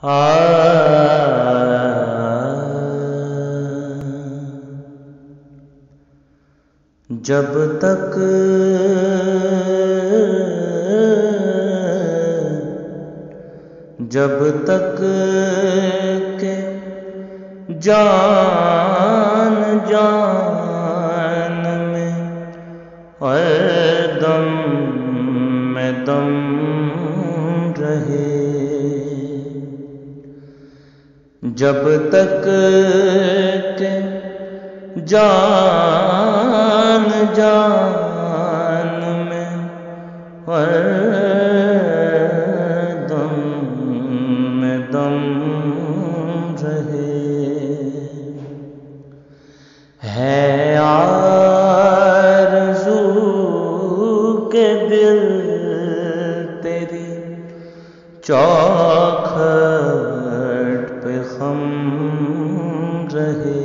جب تک کہ جان جان میں ہر دم میں دم رہے، جب تک کہ جان جان میں ہر دم میں دم رہے، ہے آرزو کہ دل تیری چوکھٹ پہ خم رہے،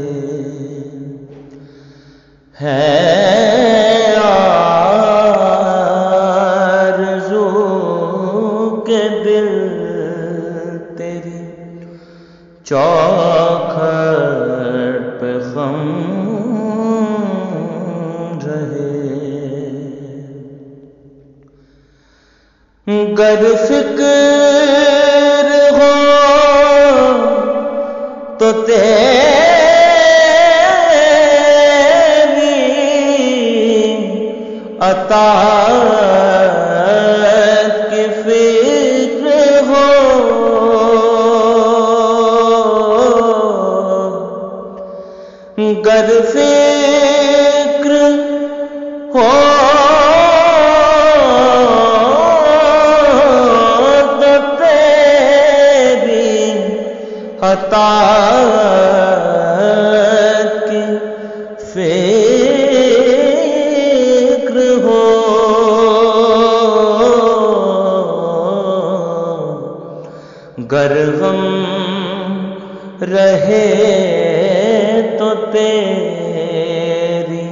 ہے آرزو کہ دل تیری چوکھٹ پہ خم رہے، گر فکر ہو تو تیری اطاعت کی فکر ہو، گر فکر ہو تو تیری اطاعت کی فکر ہو، گر غم رہے تو تیری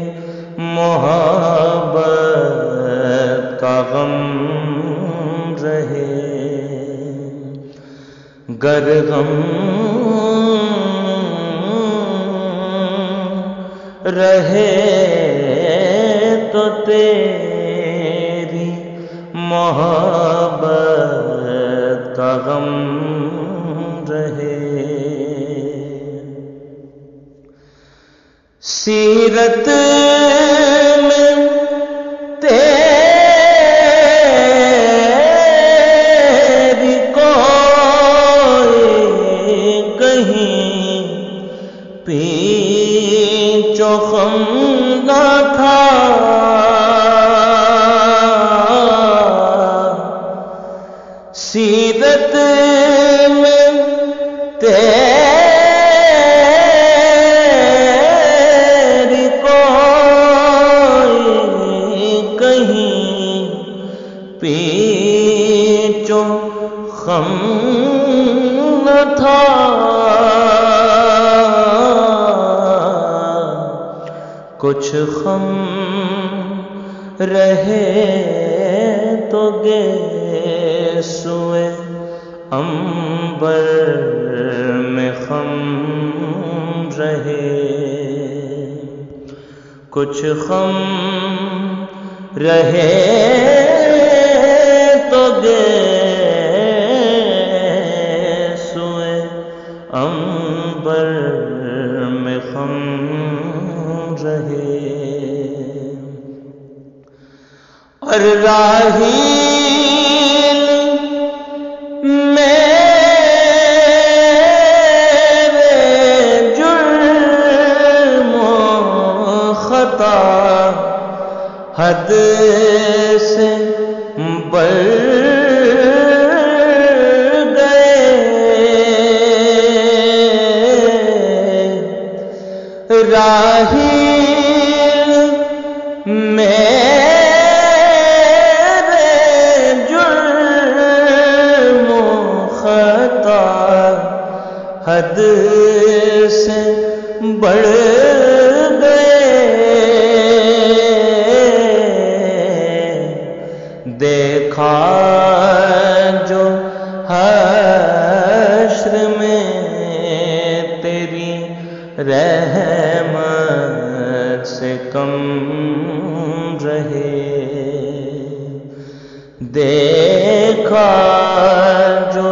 محبت کا غم رہے، گر غم رہے تو تیری محبت کا غم رہے، سیرت میں تیری کوئی کہیں پیچ و خم نہ تھا، سیرت میں تیری کوئی کہیں پیچ و خم نہ تھا، کچھ خم رہے تو گیسوئے عنبر میں خم رہے، کچھ خم رہے تو گیسوئے عنبر میں خم رہے، اور راحیل میرے جرم و خطا حد سے بڑھ گئے، راحیل میرے جرم و خطا حد سے بڑھ گئے، دیکھا جو حشر دیکھا جو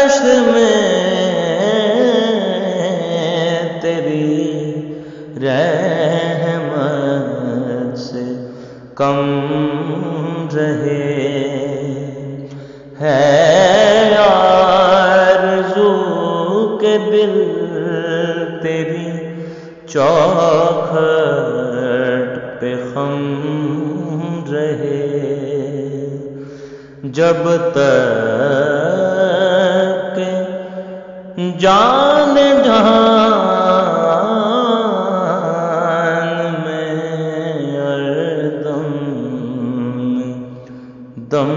حشر میں تیری رحمت سے کم رہے، ہے آرزو کے دل تیری چوکھٹ پہ خم رہے، جب تک جان جہان میں ہر دم